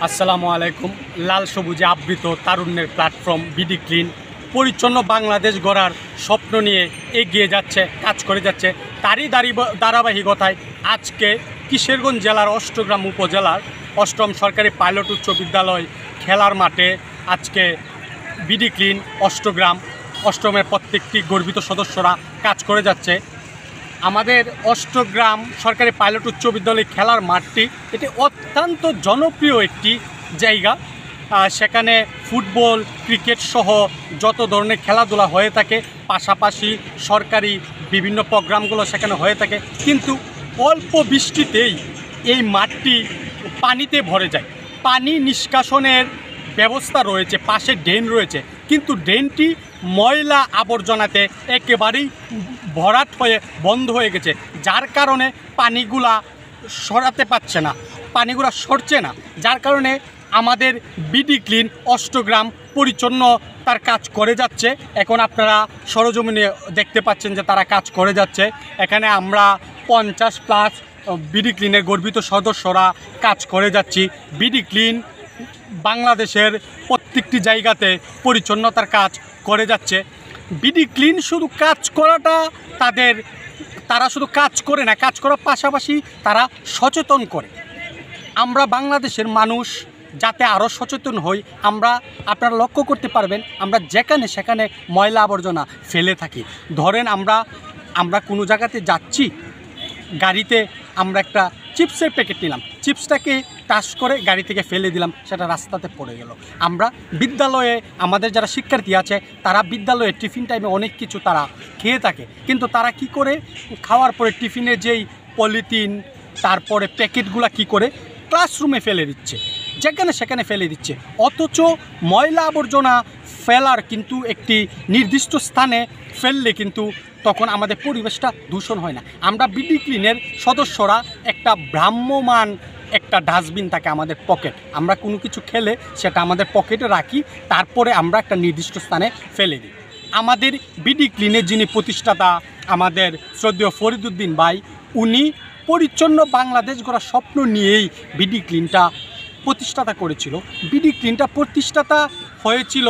আসসালামু আলাইকুম। লাল সবুজে আবৃত তারুণ্যের প্ল্যাটফর্ম বিডি ক্লিন পরিচ্ছন্ন বাংলাদেশ গড়ার স্বপ্ন নিয়ে এগিয়ে যাচ্ছে, কাজ করে যাচ্ছে। তারই ধারাবাহিকতায় আজকে কিশোরগঞ্জ জেলার অষ্টগ্রাম উপজেলার অষ্টম সরকারি পাইলট উচ্চ বিদ্যালয় খেলার মাঠে আজকে বিডি ক্লিন অষ্টমের প্রত্যেকটি গর্বিত সদস্যরা কাজ করে যাচ্ছে। আমাদের অষ্টগ্রাম সরকারি পাইলট উচ্চ বিদ্যালয় খেলার মাঠটি এটি অত্যন্ত জনপ্রিয় একটি জায়গা। সেখানে ফুটবল, ক্রিকেট সহ যত ধরনের খেলাধুলা হয়ে থাকে, পাশাপাশি সরকারি বিভিন্ন প্রোগ্রামগুলো সেখানে হয়ে থাকে। কিন্তু অল্প বৃষ্টিতেই এই মাঠটি পানিতে ভরে যায়। পানি নিষ্কাশনের ব্যবস্থা রয়েছে, পাশে ড্রেন রয়েছে, কিন্তু ড্রেনটি ময়লা আবর্জনাতে একেবারেই ভরাট হয়ে বন্ধ হয়ে গেছে, যার কারণে পানিগুলা সরাতে পারছে না, পানিগুলা সরছে না। যার কারণে আমাদের বিডি ক্লিন অষ্টগ্রাম পরিচ্ছন্ন তার কাজ করে যাচ্ছে। এখন আপনারা সরজমিনে দেখতে পাচ্ছেন যে তারা কাজ করে যাচ্ছে। এখানে আমরা 50+ বিডি ক্লিনের গর্বিত সদস্যরা কাজ করে যাচ্ছি। বিডি ক্লিন বাংলাদেশের প্রত্যেকটি জায়গাতে পরিচ্ছন্নতার কাজ করে যাচ্ছে। বিডি ক্লিন শুধু কাজ করাটা তারা শুধু কাজ করে না, কাজ করার পাশাপাশি তারা সচেতন করে। আমরা বাংলাদেশের মানুষ যাতে আরও সচেতন হই, আপনারা লক্ষ্য করতে পারবেন আমরা যেখানে সেখানে ময়লা আবর্জনা ফেলে থাকি। ধরেন আমরা কোনো জায়গাতে যাচ্ছি, গাড়িতে আমরা একটা চিপসের প্যাকেট নিলাম, চিপসটাকে টাচ করে গাড়ি থেকে ফেলে দিলাম, সেটা রাস্তাতে পড়ে গেল। আমরা বিদ্যালয়ে আমাদের যারা শিক্ষার্থী আছে তারা বিদ্যালয়ে টিফিন টাইমে অনেক কিছু তারা খেয়ে থাকে, কিন্তু তারা কি করে খাওয়ার পরে টিফিনে যেই পলিথিন তারপরে প্যাকেটগুলো কি করে ক্লাসরুমে ফেলে দিচ্ছে, যেখানে সেখানে ফেলে দিচ্ছে। অথচ ময়লা আবর্জনা ফেলার কিন্তু একটি নির্দিষ্ট স্থানে ফেললে কিন্তু তখন আমাদের পরিবেশটা দূষণ হয় না। আমরা বিডি ক্লিনের সদস্যরা একটা ভ্রাম্যমান একটা ডাস্টবিন থাকে আমাদের পকেট, আমরা কোনো কিছু খেলে সেটা আমাদের পকেটে রাখি, তারপরে আমরা একটা নির্দিষ্ট স্থানে ফেলে দিই। আমাদের বিডি ক্লিনের যিনি প্রতিষ্ঠাতা আমাদের শ্রদ্ধেয় ফরিদউদ্দিন ভাই, উনি পরিচ্ছন্ন বাংলাদেশ গড়ার স্বপ্ন নিয়েই বিডি ক্লিনটা প্রতিষ্ঠাতা করেছিল। বিডি ক্লিনটা প্রতিষ্ঠাতা হয়েছিল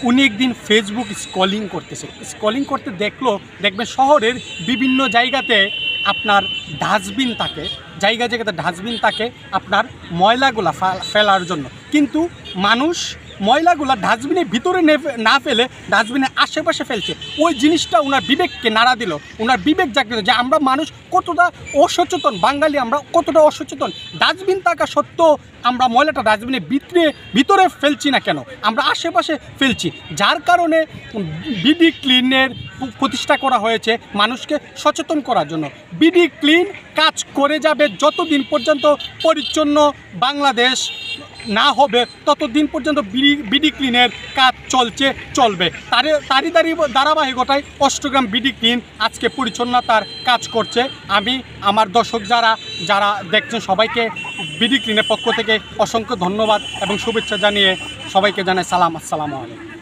উনি একদিন ফেসবুক স্ক্রলিং করতে দেখবেন শহরের বিভিন্ন জায়গাতে আপনার ডাস্টবিন থাকে, জায়গাতে ডাস্টবিন থাকে আপনার ময়লাগুলা ফেলার জন্য, কিন্তু মানুষ ময়লাগুলা ডাস্টবিনের ভিতরে না ফেলে ডাস্টবিনের আশেপাশে ফেলছে। ওই জিনিসটা ওনার বিবেককে নাড়া দিল, ওনার বিবেক জাগিয়ে দিল যে আমরা মানুষ কতটা অসচেতন, বাঙালি আমরা কতটা অসচেতন। ডাস্টবিন থাকা সত্ত্বেও আমরা ময়লাটা ডাস্টবিনের ভিতরে ফেলছি না কেন, আমরা আশেপাশে ফেলছি। যার কারণে বিডি ক্লিনের প্রতিষ্ঠা করা হয়েছে মানুষকে সচেতন করার জন্য। বিডি ক্লিন কাজ করে যাবে যতদিন পর্যন্ত পরিচ্ছন্ন বাংলাদেশ না হবে, ততদিন পর্যন্ত বিডি ক্লিনের কাজ চলবে। তারই ধারাবাহিকতায় অষ্টগ্রাম বিডি ক্লিন আজকে পরিচ্ছন্নতার কাজ করছে। আমি আমার দর্শক যারা দেখছেন সবাইকে বিডি ক্লিনের পক্ষ থেকে অসংখ্য ধন্যবাদ এবং শুভেচ্ছা জানিয়ে সবাইকে জানাই সালাম। আসসালামু আলাইকুম।